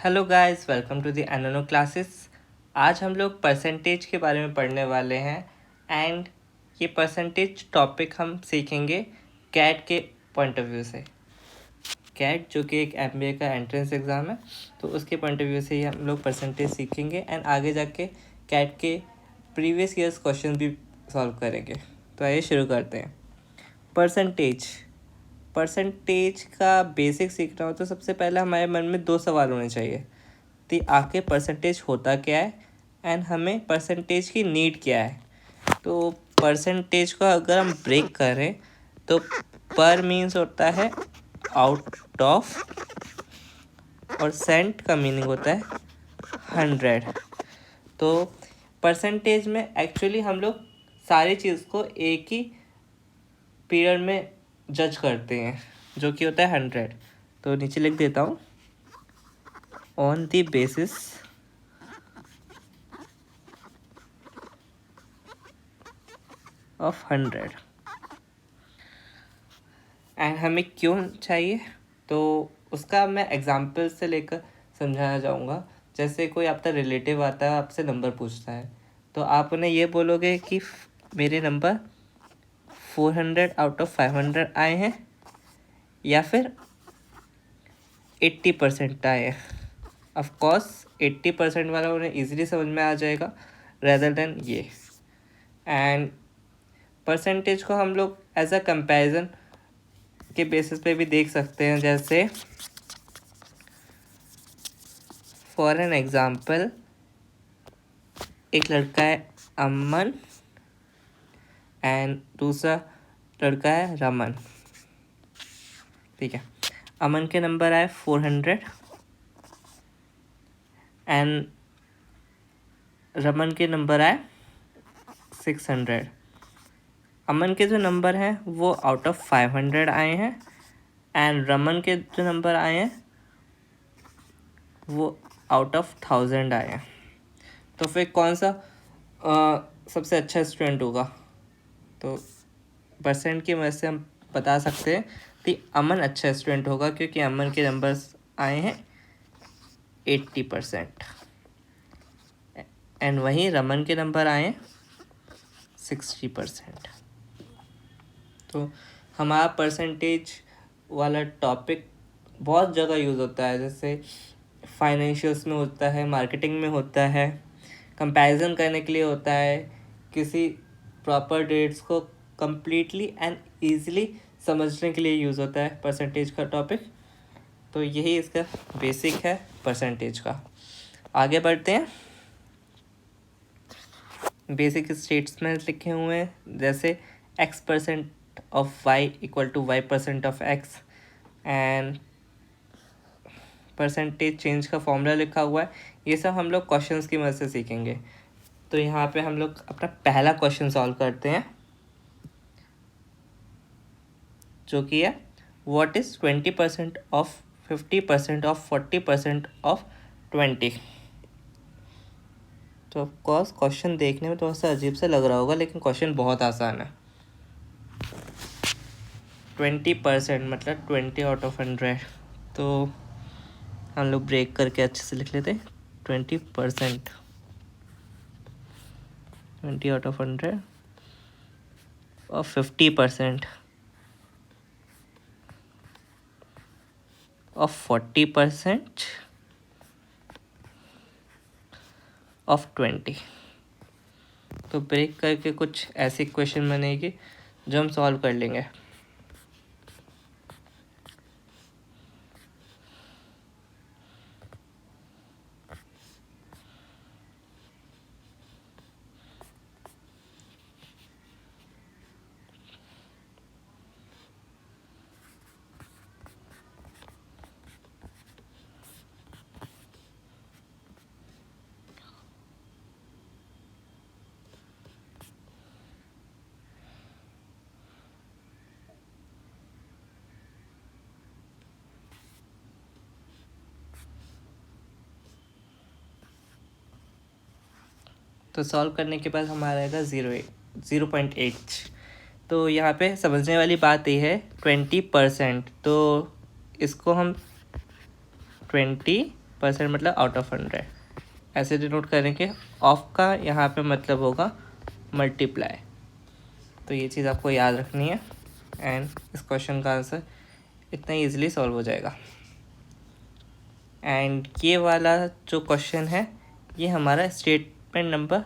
Hello guys, welcome to the Anono classes. आज हम लोग परसेंटेज के बारे में पढ़ने वाले हैं एंड ये परसेंटेज टॉपिक हम सीखेंगे कैट के पॉइंट ऑफ व्यू से। कैट जो कि एक एमबीए का एंट्रेंस एग्ज़ाम है, तो उसके पॉइंट ऑफ व्यू से ही हम लोग परसेंटेज सीखेंगे एंड आगे जाके कैट के प्रीवियस ईयर्स क्वेश्चन भी सॉल्व करेंगे। तो आइए शुरू करते हैं। परसेंटेज का बेसिक सीखना हो तो सबसे पहले हमारे मन में दो सवाल होने चाहिए कि आखिर परसेंटेज होता क्या है एंड हमें परसेंटेज की नीड क्या है। तो परसेंटेज को अगर हम ब्रेक करें तो पर मीन्स होता है आउट ऑफ और सेंट का मीनिंग होता है 100। तो परसेंटेज में एक्चुअली हम लोग सारी चीज़ को एक ही पीरियड में जज करते हैं जो कि होता है 100। तो नीचे लिख देता हूँ, on the basis of 100। And हमें क्यों चाहिए तो उसका मैं एग्जाम्पल से लेकर समझाना चाहूँगा। जैसे कोई आपका रिलेटिव आता है, आपसे नंबर पूछता है, तो आप उन्हें ये बोलोगे कि मेरे नंबर 400 आउट ऑफ 500 आए हैं या फिर 80% आए हैं। ऑफकोर्स 80% वाला उन्हें ईजिली समझ में आ जाएगा रेदर देन ये। एंड परसेंटेज को हम लोग एज अ कंपैरिजन के बेसिस पे भी देख सकते हैं। जैसे फॉर एन एग्जाम्पल, एक लड़का है अमन एंड दूसरा लड़का है रमन। ठीक है, अमन के नंबर आए 400 एंड रमन के नंबर आए 600। अमन के जो नंबर हैं वो आउट ऑफ 500 आए हैं एंड रमन के जो नंबर आए हैं वो आउट ऑफ 1000 आए हैं। तो फिर कौन सा सबसे अच्छा स्टूडेंट होगा? तो परसेंट की वजह से हम बता सकते हैं कि अमन अच्छा स्टूडेंट होगा क्योंकि अमन के नंबर्स आए हैं 80% एंड वहीं रमन के नंबर आए हैं 60%। तो हमारा परसेंटेज वाला टॉपिक बहुत जगह यूज़ होता है। जैसे फाइनेंशियल्स में होता है, मार्केटिंग में होता है, कंपैरिजन करने के लिए होता है, किसी प्रॉपर डेट्स को कम्प्लीटली एंड ईजिली समझने के लिए यूज़ होता है परसेंटेज का टॉपिक। तो यही इसका बेसिक है परसेंटेज का। आगे बढ़ते हैं। बेसिक स्टेटमेंट्स लिखे हुए हैं जैसे x% of y equal to y% of x and percentage change का फॉर्मूला लिखा हुआ है। ये सब हम लोग क्वेश्चंस की मदद से सीखेंगे। तो यहाँ पे हम लोग अपना पहला क्वेश्चन सॉल्व करते हैं जो कि है what is 20% of 50% of 40% of 20। तो ऑफकोर्स क्वेश्चन देखने में थोड़ा सा अजीब सा लग रहा होगा लेकिन क्वेश्चन बहुत आसान है। 20% मतलब 20 आउट ऑफ 100। तो हम लोग ब्रेक करके अच्छे से लिख लेते हैं 20%, 20 आउट ऑफ 100 और 50% ऑफ 40% ऑफ 20। तो ब्रेक करके कुछ ऐसी इक्वेशन बनेगी जो हम सॉल्व कर लेंगे। तो सॉल्व करने के बाद हमारा आएगा 0.8। तो यहाँ पे समझने वाली बात ये है 20%, तो इसको हम 20 परसेंट मतलब आउट ऑफ 100 ऐसे डिनोट करेंगे। ऑफ का यहाँ पे मतलब होगा मल्टीप्लाई। तो ये चीज़ आपको याद रखनी है एंड इस क्वेश्चन का आंसर इतना ईजिली सॉल्व हो जाएगा। एंड ये वाला जो क्वेश्चन है ये हमारा स्टेटमेंट नंबर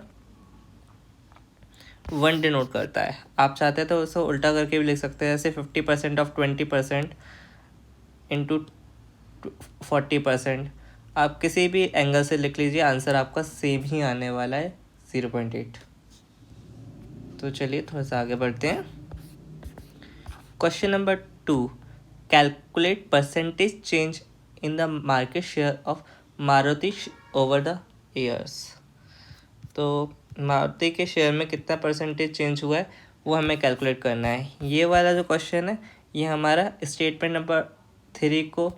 1 डिनोट करता है। आप चाहते हैं तो उसको उल्टा करके भी लिख सकते हैं, जैसे 50% ऑफ 20% इंटू 40%। आप किसी भी एंगल से लिख लीजिए, आंसर आपका सेम ही आने वाला है 0.8। तो चलिए थोड़ा सा आगे बढ़ते हैं। Question number 2, calculate percentage change in the market share of Maruti over the years. तो मारुति के शेयर में कितना परसेंटेज चेंज हुआ है वो हमें कैलकुलेट करना है। ये वाला जो क्वेश्चन है ये हमारा स्टेटमेंट नंबर 3 को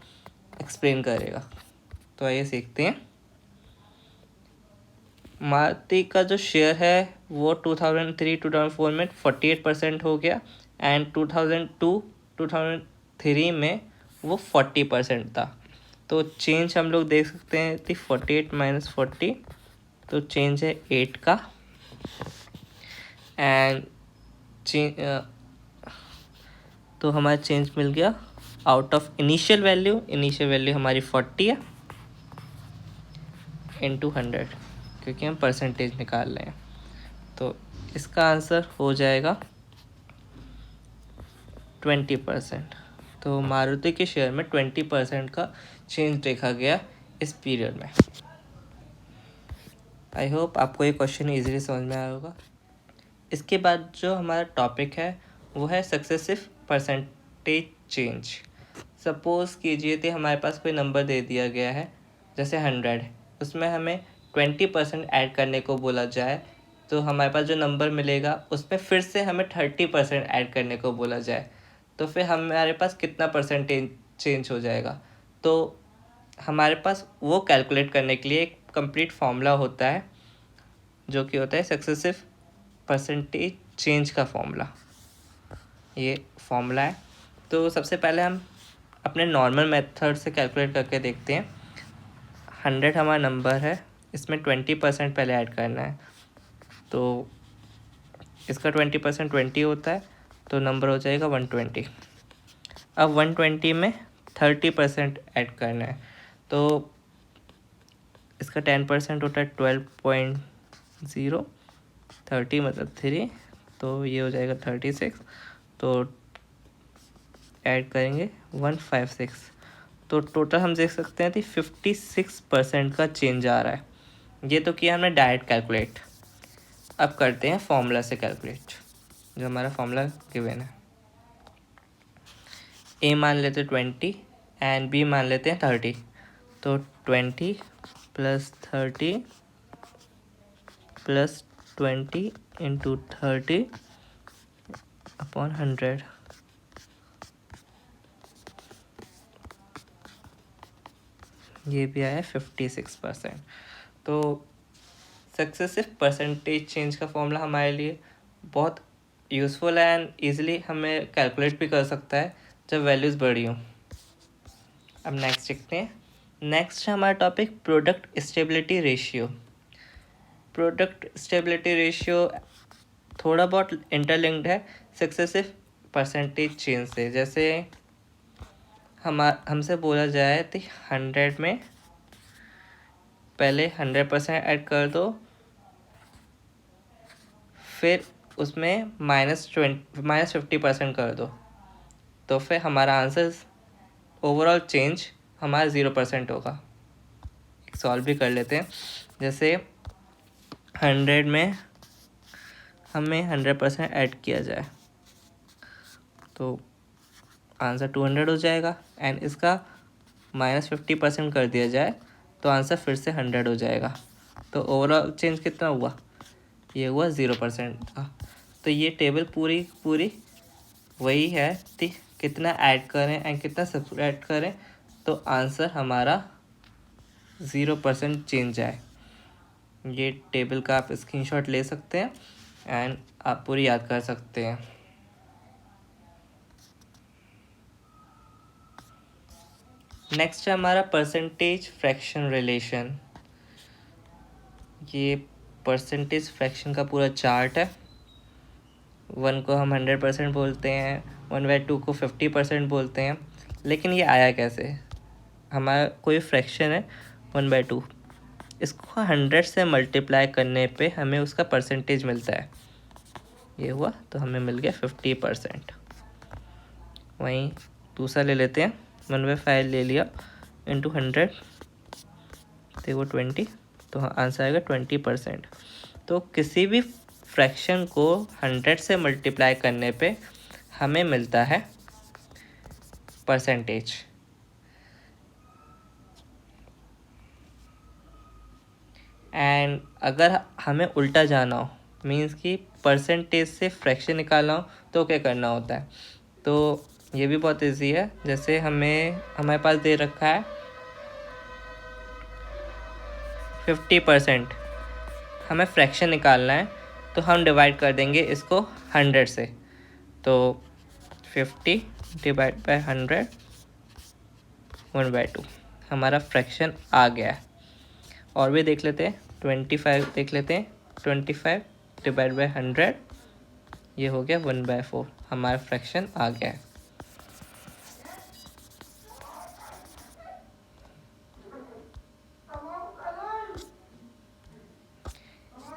एक्सप्लेन करेगा। तो आइए सीखते हैं। मारुति का जो शेयर है वो 2003-2004 में 48% हो गया एंड 2002-2003 में वो 40% था। तो चेंज हम लोग देख सकते हैं कि 48 माइनस 40, तो चेंज है 8 का। एंड तो हमारा चेंज मिल गया आउट ऑफ इनिशियल वैल्यू हमारी 40 है इंटू 100, क्योंकि हम परसेंटेज निकाल रहे हैं। तो इसका आंसर हो जाएगा 20%। तो मारुति के शेयर में 20% का चेंज देखा गया इस पीरियड में। आई होप आपको ये क्वेश्चन इजीली समझ में आया होगा। इसके बाद जो हमारा टॉपिक है वो है सक्सेसिव परसेंटेज चेंज। सपोज़ कीजिए कि हमारे पास कोई नंबर दे दिया गया है जैसे 100, उसमें हमें 20% ऐड करने को बोला जाए, तो हमारे पास जो नंबर मिलेगा उसमें फिर से हमें 30% ऐड करने को बोला जाए, तो फिर हमारे पास कितना परसेंटेज चेंज हो जाएगा। तो हमारे पास वो कैलकुलेट करने के लिए एक कंप्लीट फॉर्मूला होता है जो कि होता है सक्सेसिव परसेंटेज चेंज का फॉर्मूला। ये फॉर्मूला है। तो सबसे पहले हम अपने नॉर्मल मेथड से कैलकुलेट करके देखते हैं। 100 हमारा नंबर है, इसमें 20% पहले ऐड करना है। तो इसका 20% 20 होता है, तो नंबर हो जाएगा 120। अब 120 में 30% ऐड करना है, तो इसका 10% होता है 12.0, 30 मतलब 3, तो ये हो जाएगा 36। तो ऐड करेंगे 156, तो टोटल हम देख सकते हैं कि 56% का चेंज आ रहा है। ये तो किया हमने डायरेक्ट कैलकुलेट। अब करते हैं फॉर्मूला से कैलकुलेट, जो हमारा फॉर्मूला गिवन है। ए मान लेते हैं 20 एंड बी मान लेते हैं 30। तो 20 प्लस 30 प्लस 20 इंटू 30 अपॉन 100। ये भी आया 56%। तो सक्सेसिव परसेंटेज चेंज का फॉर्मूला हमारे लिए बहुत यूज़फुल है एंड ईजिली हमें कैलकुलेट भी कर सकता है जब वैल्यूज़ बड़ी हों। अब नेक्स्ट देखते हैं। नेक्स्ट है हमारा topic product stability ratio. Product stability ratio थोड़ा बहुत इंटरलिंक्ड है सक्सेसिव परसेंटेज चेंज से। जैसे हमसे बोला जाए तो 100 में पहले 100% ऐड कर दो, फिर उसमें -50% कर दो, तो फिर हमारा आंसर ओवरऑल चेंज हमारा 0% होगा। सॉल्व भी कर लेते हैं। जैसे 100 में हमें 100% ऐड किया जाए तो आंसर 200 हो जाएगा एंड इसका -50% कर दिया जाए तो आंसर फिर से 100 हो जाएगा। तो ओवरऑल चेंज कितना हुआ, ये हुआ 0% का। तो ये टेबल पूरी वही है कि कितना ऐड करें एंड कितना सब्ट्रैक्ट करें तो आंसर हमारा 0% चेंज आए। ये टेबल का आप स्क्रीनशॉट ले सकते हैं एंड आप पूरी याद कर सकते हैं। नेक्स्ट है हमारा परसेंटेज फ्रैक्शन रिलेशन। ये परसेंटेज फ्रैक्शन का पूरा चार्ट है। 1 को हम 100% बोलते हैं, 1/2 को 50% बोलते हैं। लेकिन ये आया कैसे? हमारा कोई फ्रैक्शन है 1/2, इसको 100 से मल्टीप्लाई करने पे हमें उसका परसेंटेज मिलता है। ये हुआ तो हमें मिल गया 50%। वहीं दूसरा ले लेते हैं, 1/5 ले लिया इंटू 100, तो वो 20, तो आंसर आएगा 20%। तो किसी भी फ्रैक्शन को 100 से मल्टीप्लाई करने पे हमें मिलता है परसेंटेज। एंड अगर हमें उल्टा जाना हो, मीन्स कि परसेंटेज से फ्रैक्शन निकालना हो, तो क्या करना होता है? तो ये भी बहुत इजी है। जैसे हमारे पास दे रखा है 50%, हमें फ्रैक्शन निकालना है, तो हम डिवाइड कर देंगे इसको 100 से। तो 50 डिवाइड बाय 100, 1/2 हमारा फ्रैक्शन आ गया है। और भी देख लेते हैं, 25 देख लेते हैं, 25 डिवाइड बाय 100, ये हो गया 1/4, हमारा फ्रैक्शन आ गया है।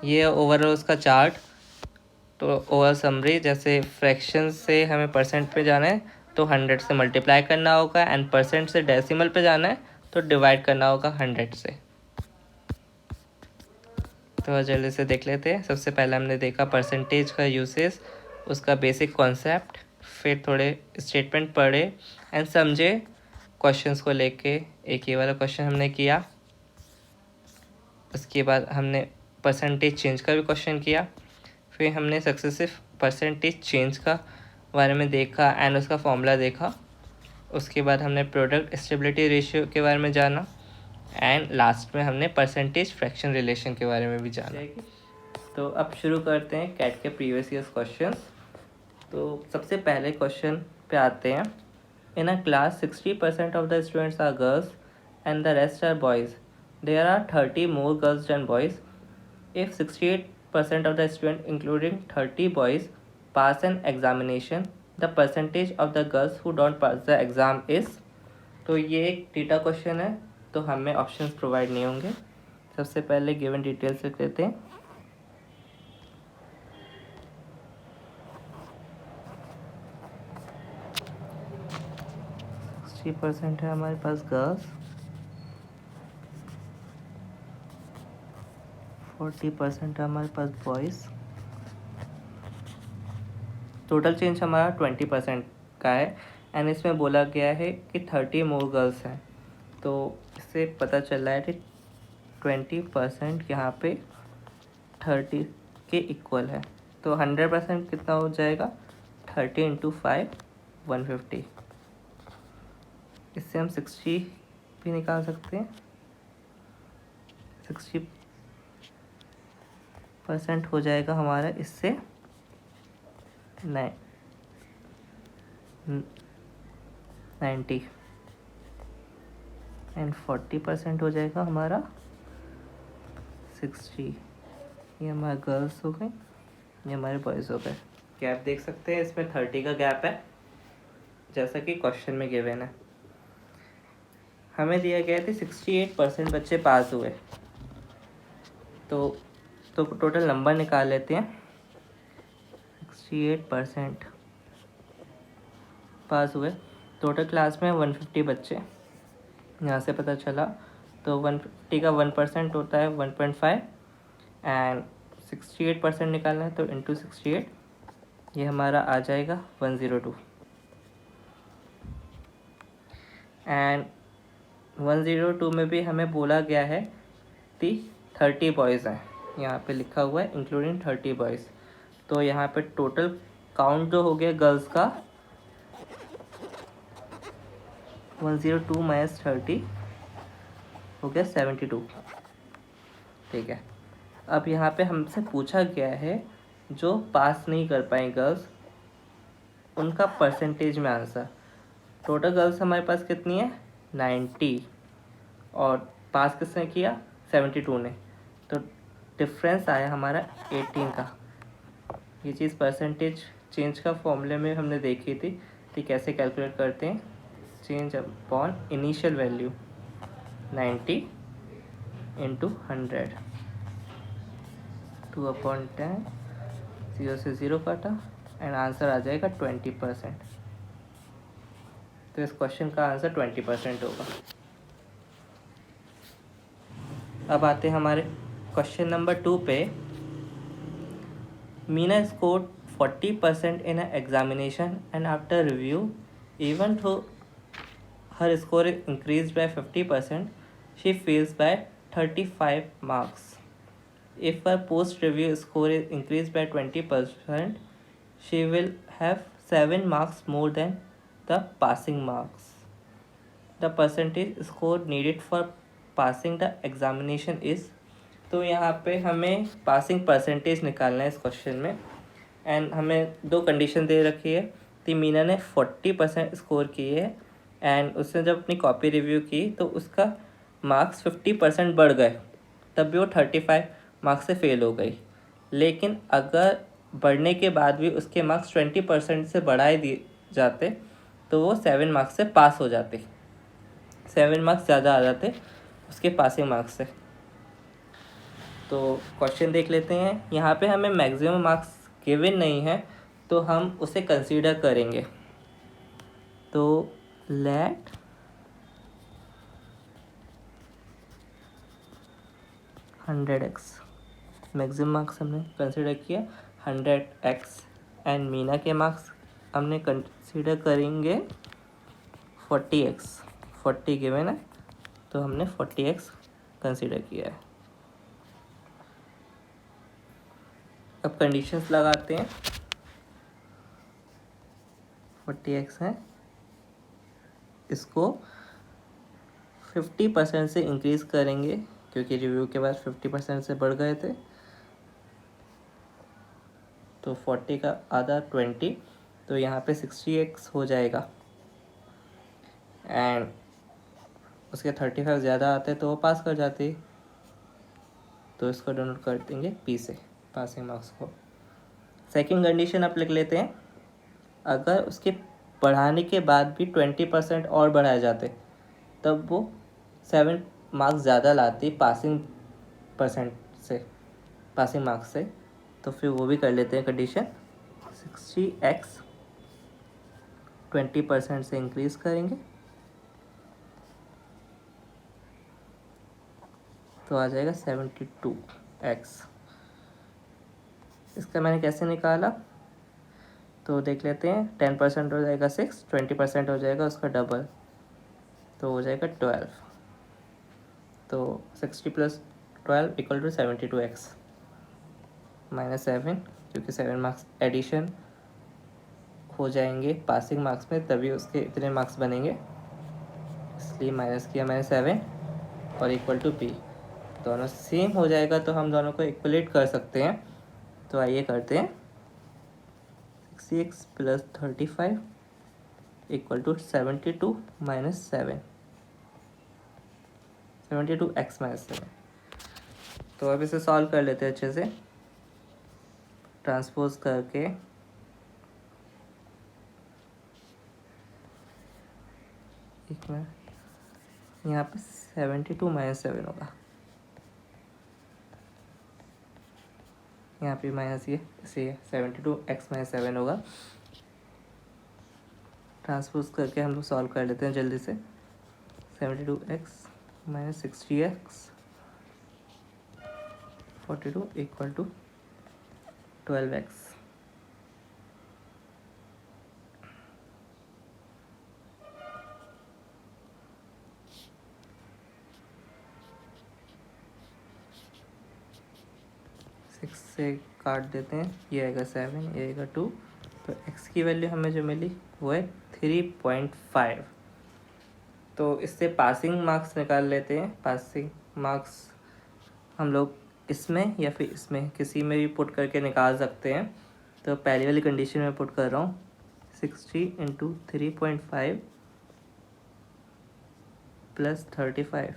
ये ओवरऑल उसका चार्ट। तो ओवर समरी, जैसे फ्रैक्शन से हमें परसेंट पे जाना है तो 100 से मल्टीप्लाई करना होगा, एंड परसेंट से डेसिमल पे जाना है तो डिवाइड करना होगा 100 से। तो जल्दी से देख लेते हैं। सबसे पहले हमने देखा परसेंटेज का यूसेज, उसका बेसिक कॉन्सेप्ट, फिर थोड़े स्टेटमेंट पढ़े एंड समझे क्वेश्चंस को लेके। एक ये वाला क्वेश्चन हमने किया, उसके बाद हमने परसेंटेज चेंज का भी क्वेश्चन किया, फिर हमने सक्सेसिव परसेंटेज चेंज का बारे में देखा एंड उसका फॉर्मूला देखा। उसके बाद हमने प्रोडक्ट स्टेबिलिटी रेशियो के बारे में जाना, एंड लास्ट में हमने परसेंटेज फ्रैक्शन रिलेशन के बारे में भी जाना। तो अब शुरू करते हैं कैट के प्रीवियस ईयर्स क्वेश्चंस। तो सबसे पहले क्वेश्चन पे आते हैं। In a class 60% of the students are girls and the rest are boys. There are 30 more girls than boys. If 68% of the students, including 30 boys, pass an examination, the percentage of the girls who don't pass the exam is। तो ये एक data question है, तो हमें options provide नहीं होंगे। सबसे पहले गिवन डिटेल्स लिख लेते हैं। सिक्सटी परसेंट है हमारे पास गर्ल्स, 40% है हमारे पास बॉयज़। टोटल चेंज हमारा 20% का है, एंड इसमें बोला गया है कि 30 मोर गर्ल्स हैं। तो इससे पता चल रहा है कि 20% यहाँ पे 30 के इक्वल है। तो 100% कितना हो जाएगा? 30 इंटू 5, 150। इससे हम 60 भी निकाल सकते हैं। 60% हो जाएगा हमारा इससे 90, एंड 40% हो जाएगा हमारा 60। ये हमारे गर्ल्स हो गए, ये हमारे बॉयज़ हो गए। गैप देख सकते हैं, इसमें 30 का गैप है, जैसा कि क्वेश्चन में गिवन है। हमें दिया गया था 68% बच्चे पास हुए। तो टोटल नंबर निकाल लेते हैं। 68% पास हुए, टोटल क्लास में 150 बच्चे, यहाँ से पता चला। तो 150 का 1% होता है 1.5, एंड 68% निकालना है तो इंटू 68, ये हमारा आ जाएगा 102। एंड 102 में भी हमें बोला गया है कि 30 बॉयज़ हैं, यहाँ पे लिखा हुआ है इंक्लूडिंग 30 बॉयज़। तो यहाँ पे टोटल काउंट जो हो गया गर्ल्स का 102 माइनस 30 हो गया 72। ठीक है, अब यहाँ पे हमसे पूछा गया है जो पास नहीं कर पाए गर्ल्स, उनका परसेंटेज में आंसर। टोटल गर्ल्स हमारे पास कितनी है? 90 और पास किसने किया 72 ने, तो डिफरेंस आया हमारा 18 का। ये चीज़ परसेंटेज चेंज का फॉर्मूले में हमने देखी थी कि कैसे कैलकुलेट करते हैं। Change upon initial value 90 into 100, 2/10, 0 से 0 काटा एंड आंसर आ जाएगा 20%। तो इस क्वेश्चन का आंसर 20% होगा। अब आते हैं हमारे क्वेश्चन नंबर 2 पे। Meena scored 40% in an examination and after review, even though her score is increased by 50%, she fails by 35 marks. If her post-review score is increased by 20%, she will have 7 marks more than the passing marks. The percentage score needed for passing the examination is, तो यहाँ पे हमें passing percentage निकालना है इस question में। And हमें दो कंडीशन दे रखी है कि मीना ने 40% स्कोर किए है एंड उसने जब अपनी कॉपी रिव्यू की तो उसका मार्क्स 50% बढ़ गए, तब भी वो 35 मार्क्स से फेल हो गई। लेकिन अगर बढ़ने के बाद भी उसके मार्क्स 20% से बढ़ाए दिए जाते तो वो 7 मार्क्स से पास हो जाते, 7 मार्क्स ज़्यादा आ जाते उसके पासिंग मार्क्स से। तो क्वेश्चन देख लेते हैं। यहाँ पे हमें मैक्सिमम मार्क्स गिवन नहीं है तो हम उसे कंसीडर करेंगे। तो let hundred x, maximum marks हमने कंसीडर किया 100x एंड मीना के मार्क्स हमने कंसीडर करेंगे 40x, 40 गिवन है तो हमने 40x कंसीडर किया है। अब कंडीशंस लगाते हैं। 40x है, इसको 50% से इंक्रीज़ करेंगे क्योंकि रिव्यू के बाद 50% से बढ़ गए थे। तो 40 का आधा 20, तो यहाँ पे 60x हो जाएगा एंड उसके 35 ज़्यादा आते तो वो पास कर जाती, तो इसको डोनेट कर देंगे P से, पासिंग मार्क्स को। सेकंड कंडीशन आप लिख लेते हैं। अगर उसके बढ़ाने के बाद भी 20% और बढ़ाए जाते तब वो 7 मार्क्स ज़्यादा लाती पासिंग परसेंट से, पासिंग मार्क्स से। तो फिर वो भी कर लेते हैं कंडीशन। 60x 20% से इंक्रीज़ करेंगे तो आ जाएगा 72x। इसका मैंने कैसे निकाला तो देख लेते हैं। 10% हो जाएगा 6, 20% हो जाएगा उसका डबल, तो हो जाएगा 12। तो 60 + 12 = 72x -7, क्योंकि 7 मार्क्स एडिशन हो जाएंगे पासिंग मार्क्स में तभी उसके इतने मार्क्स बनेंगे, इसलिए माइनस किया मैंने 7 और इक्वल टू P। दोनों सेम हो जाएगा तो हम दोनों को इक्वलेट कर सकते हैं। तो आइए करते हैं। 60x + 35 = 72 - 7, 72x - 7। तो अब इसे सॉल्व कर लेते हैं अच्छे से, ट्रांसपोज करके। एक मिनट, यहाँ पे 72 - 7 होगा, यहाँ पे माइनस ये इसे 72x - 7 होगा। ट्रांसपोज करके हम लोग सॉल्व कर लेते हैं जल्दी से। 72x - 60x 42 = 12x। सिक्स से काट देते हैं, ये आएगा 7, ये आएगा 2, तो x की वैल्यू हमें जो मिली वो है 3.5। तो इससे पासिंग मार्क्स निकाल लेते हैं। पासिंग मार्क्स हम लोग इसमें या फिर इसमें किसी में भी पुट करके निकाल सकते हैं। तो पहली वाली कंडीशन में पुट कर रहा हूँ, 60 × 3.5 प्लस 35,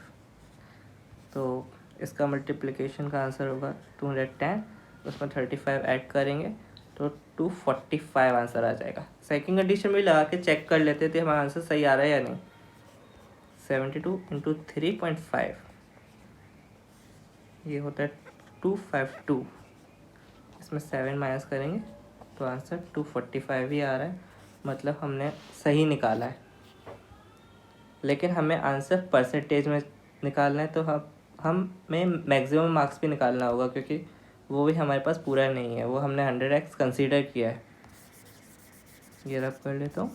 तो इसका मल्टीप्लिकेशन का आंसर होगा 210, उसमें 35 ऐड करेंगे तो 245 आंसर आ जाएगा। सेकंड कंडीशन भी लगा के चेक कर लेते थे हमारा आंसर सही आ रहा है या नहीं। 72 इंटू 3.5 ये होता है 252, इसमें 7 माइनस करेंगे तो आंसर 245 ही आ रहा है, मतलब हमने सही निकाला है। लेकिन हमें आंसर परसेंटेज में निकालना है, तो हमें मैक्सिमम मार्क्स भी निकालना होगा, क्योंकि वो भी हमारे पास पूरा नहीं है, वो हमने 100x कंसीडर किया है। ये रब कर लेता हूँ।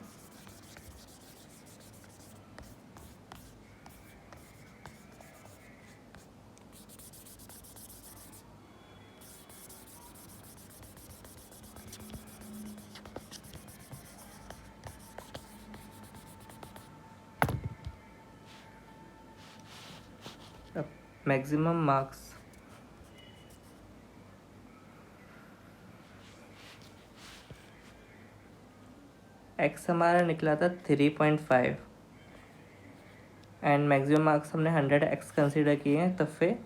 अब मैक्सिमम मार्क्स x हमारा निकला था 3.5 एंड मैक्सिमम मार्क्स हमने 100x कंसीडर किए हैं, तो फिर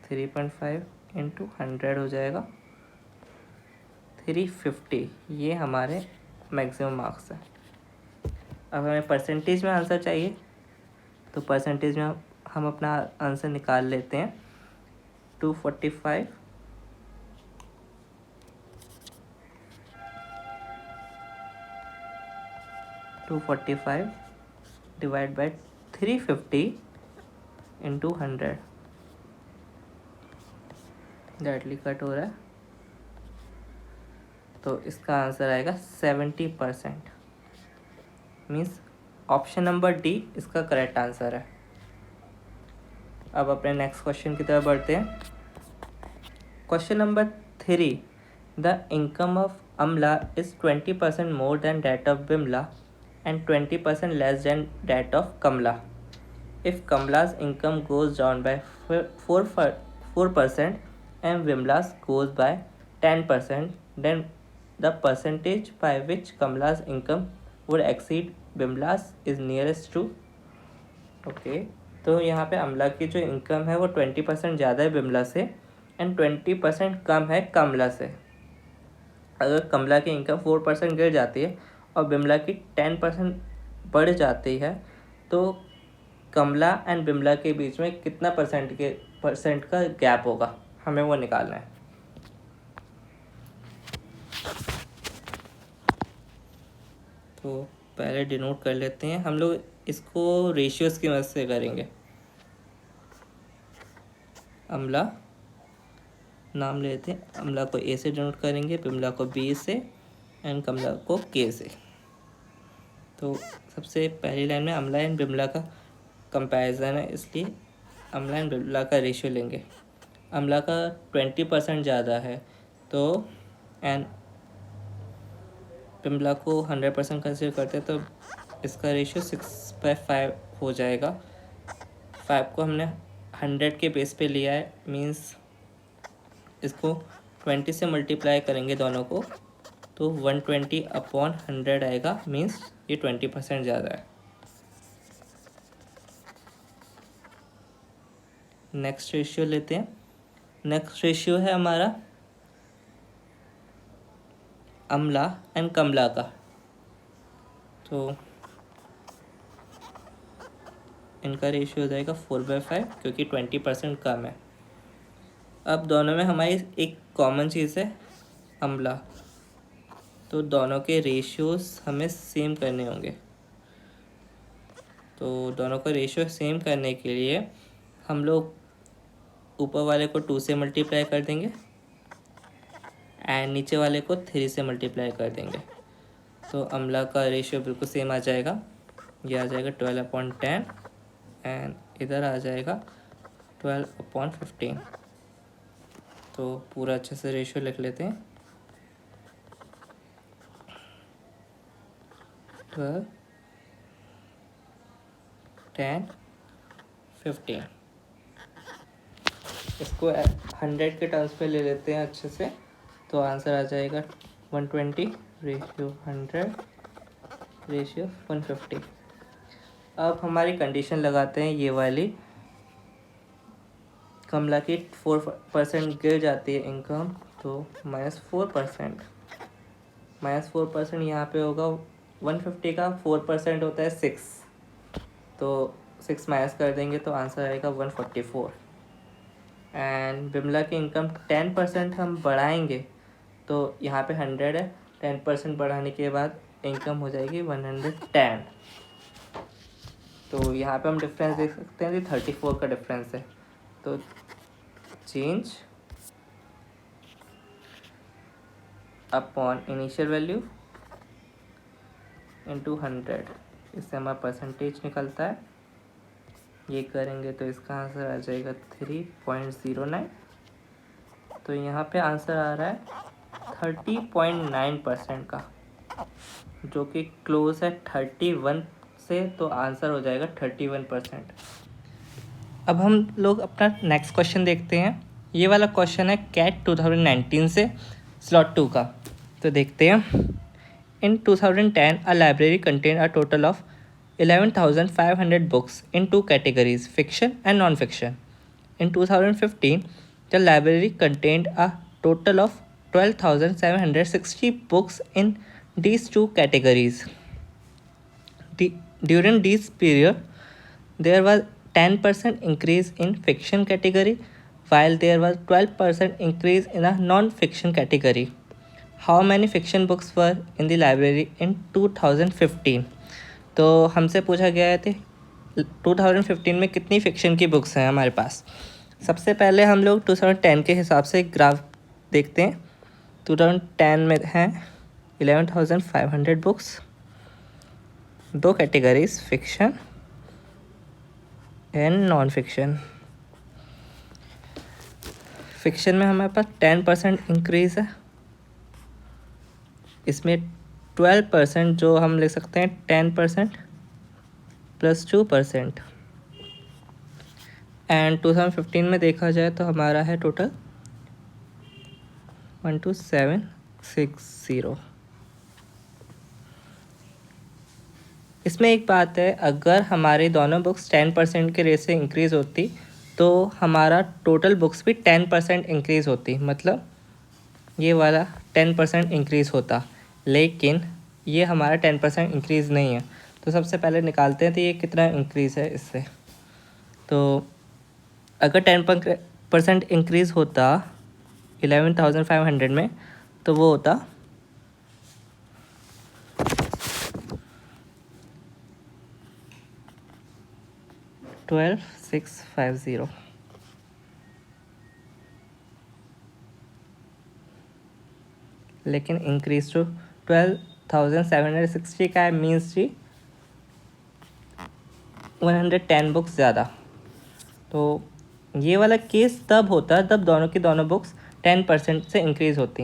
3.5 इंटू 100 हो जाएगा 350। ये हमारे मैक्सिमम मार्क्स हैं। अब हमें परसेंटेज में आंसर चाहिए, तो परसेंटेज में हम अपना आंसर निकाल लेते हैं। 245 divide by 350 into 100 directly cut हो रहा है, तो इसका आंसर आएगा 70%। मीन्स ऑप्शन नंबर डी इसका करेक्ट आंसर है। अब अपने नेक्स्ट क्वेश्चन की तरफ बढ़ते हैं। Question number 3, the income of Amla is 20% more than that of Bimla and 20% less than that of Kamla. If Kamla's income goes down by 4% and Vimla's goes by 10%, then the percentage by which Kamla's income would exceed Vimla's is nearest to. Okay, तो यहाँ पे अमला की जो income है वो 20% ज़्यादा है बिमला से एंड 20% कम है कमला से। अगर कमला की इनकम 4% गिर जाती है और बिमला की 10% बढ़ जाती है, तो कमला एंड बिमला के बीच में कितना परसेंट का गैप होगा, हमें वो निकालना है। तो पहले डिनोट कर लेते हैं, हम लोग इसको रेशियोज़ की मदद से करेंगे। अमला नाम लेते हैं, अमला को ए से डिनोट करेंगे, बिमला को बी से एंड कमला को के से। तो सबसे पहली लाइन में अमला एंड बिमला का कंपैरिजन है, इसलिए अमला एंड बिमला का रेशियो लेंगे। अमला का 20% ज़्यादा है, तो एंड बिमला को 100% कंसिडर करते हैं, तो इसका रेशियो 6/5 हो जाएगा। 5 को हमने 100 के बेस पे लिया है, मीन्स इसको 20 से मल्टीप्लाई करेंगे दोनों को, तो 120/100 आएगा, मीन्स ये 20% ज़्यादा है। नेक्स्ट रेशियो लेते हैं। नेक्स्ट रेशियो है हमारा अमला एंड कमला का, तो इनका रेशियो हो जाएगा 4/5, क्योंकि 20% कम है। अब दोनों में हमारी एक कॉमन चीज़ है अमला, तो दोनों के रेशियोस हमें सेम करने होंगे। तो दोनों का रेशियो सेम करने के लिए हम लोग ऊपर वाले को 2 से मल्टीप्लाई कर देंगे एंड नीचे वाले को 3 से मल्टीप्लाई कर देंगे, तो अमला का रेशियो बिल्कुल सेम आ जाएगा। ये आ जाएगा 12/10 एंड इधर आ जाएगा 12/15। तो पूरा अच्छे से रेशियो लिख लेते हैं। 12, 10, 15। इसको 100 के टर्म्स पे ले लेते हैं अच्छे से, तो आंसर आ जाएगा 120 रेशियो 100 रेशियो 150। अब हमारी कंडीशन लगाते हैं ये वाली, कमला की 4% गिर जाती है इनकम, तो -4%, -4% यहाँ पे होगा 150 का 4% होता है 6, तो 6 माइनस कर देंगे तो आंसर आएगा 144। एंड बिमला की इनकम 10% हम बढ़ाएंगे तो यहाँ पे 100 है, 10% बढ़ाने के बाद इनकम हो जाएगी 110। तो यहाँ पे हम डिफरेंस देख सकते हैं कि 34 का डिफरेंस है। तो change upon initial value into 100, इससे हमारा परसेंटेज निकलता है। ये करेंगे तो इसका आंसर आ जाएगा 3.09। तो यहाँ पे आंसर आ रहा है 30.9% का, जो कि क्लोज है 31 से, तो आंसर हो जाएगा 31%। अब हम लोग अपना नेक्स्ट क्वेश्चन देखते हैं। ये वाला क्वेश्चन है कैट 2019 से स्लॉट 2 का। तो देखते हैं। इन 2010 a library contain a total of 11,500 books in 2 categories, fiction and non-fiction. In 2015, the library contained a total of 12,760 books in these 2 categories. During this period, there was 10% increase in fiction category, while there was 12% increase in a non-fiction category. How many fiction books were in the library in 2015? तो हमसे पूछा गया है थे 2015 में कितनी fiction की books हैं हमारे पास। सबसे पहले हम लोग 2010 के हिसाब से ग्राफ देखते हैं। 2010 में हैं 11,500 books, 2 categories, fiction and non fiction. Fiction में हमारे पास 10% इंक्रीज़ है, इसमें 12% जो हम ले सकते हैं 10% प्लस 2%। एंड 2015 में देखा जाए तो हमारा है टोटल 12760। इसमें एक बात है, अगर हमारी दोनों बुक्स 10% के रेट से इंक्रीज़ होती तो हमारा टोटल बुक्स भी 10% इंक्रीज़ होती, मतलब ये वाला 10% इंक्रीज़ होता। लेकिन ये हमारा 10% इंक्रीज़ नहीं है। तो सबसे पहले निकालते हैं तो ये कितना इंक्रीज़ है इससे। तो अगर 10% इंक्रीज़ होता 11,500 में, तो वो होता 12,650। लेकिन इंक्रीज टू 12,760 का है, मीन्स जी 110 बुक्स ज़्यादा। तो ये वाला केस तब होता जब दोनों की दोनों बुक्स 10% से इंक्रीज़ होती।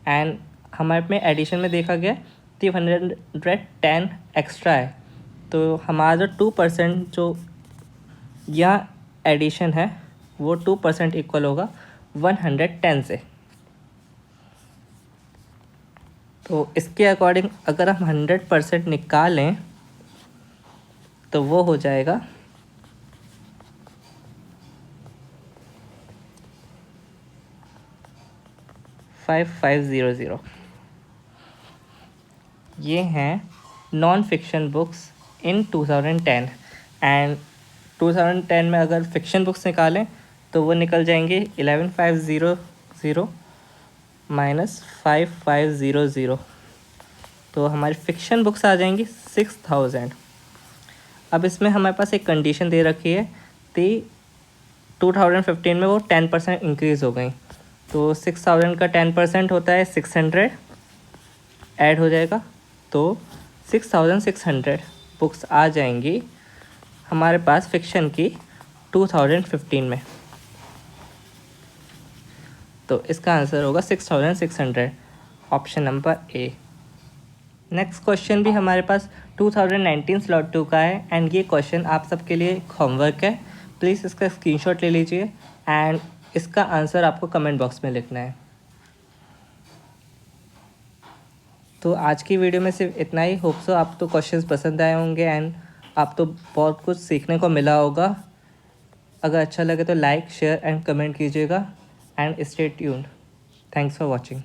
एंड हमारे में एडिशन में देखा गया तो 110 एक्स्ट्रा है, तो हमारा जो 2% जो यहाँ एडिशन है वो 2% इक्वल होगा 110 से। तो इसके अकॉर्डिंग अगर हम 100% निकालें तो वो हो जाएगा 5500। ये हैं non fiction books in 2010। And 2010 में अगर फिक्शन बुक्स निकालें तो वो निकल जाएंगे 11,500 माइनस 5500, तो हमारी फिक्शन बुक्स आ जाएंगी 6,000। अब इसमें हमारे पास एक कंडीशन दे रखी है कि 2015 में वो 10% इंक्रीज़ हो गई, तो 6,000 का 10% होता है 600 ऐड हो जाएगा, तो 6,600 बुक्स आ जाएंगी हमारे पास फिक्शन की 2015 में। तो इसका आंसर होगा 6,600, option number A. Next question भी हमारे पास 2019 स्लॉट 2 का है। एंड ये क्वेश्चन आप सबके लिए होमवर्क है, प्लीज़ इसका स्क्रीनशॉट ले लीजिए एंड इसका आंसर आपको कमेंट बॉक्स में लिखना है। तो आज की वीडियो में सिर्फ इतना ही। होप सो आपको क्वेश्चंस पसंद आए होंगे एंड आप तो बहुत कुछ सीखने को मिला होगा। अगर अच्छा लगे तो लाइक शेयर एंड कमेंट कीजिएगा and stay tuned. Thanks for watching.